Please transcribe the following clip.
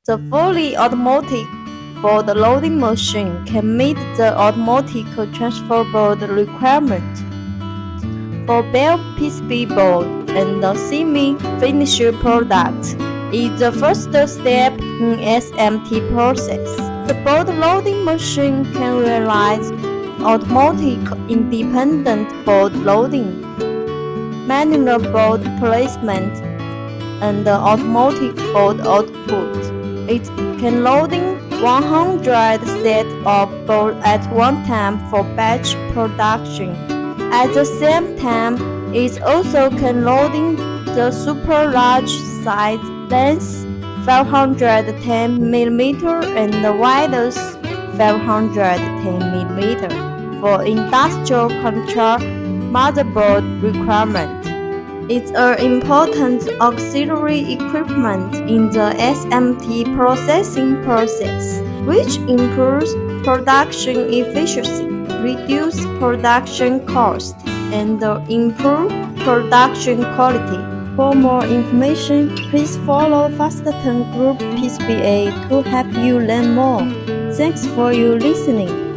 The fully automatic board loading machine can meet the automatic transfer board requirement for bare PCB board and the semi-finished product. Is the first step in SMT process. The board loading machine can realize automatic independent board loading, manual board placement, and automatic board output. It can loading 100 sets of board at one time for batch production. At the same time, it also can loading the super large size length 510 mm and the width 510 mm for industrial control motherboard requirement. It's an important auxiliary equipment in the SMT processing process, which improves production efficiency, reduce production cost, and improve production quality. For more information, please follow FAST TURN PCBA to help you learn more. Thanks for your listening.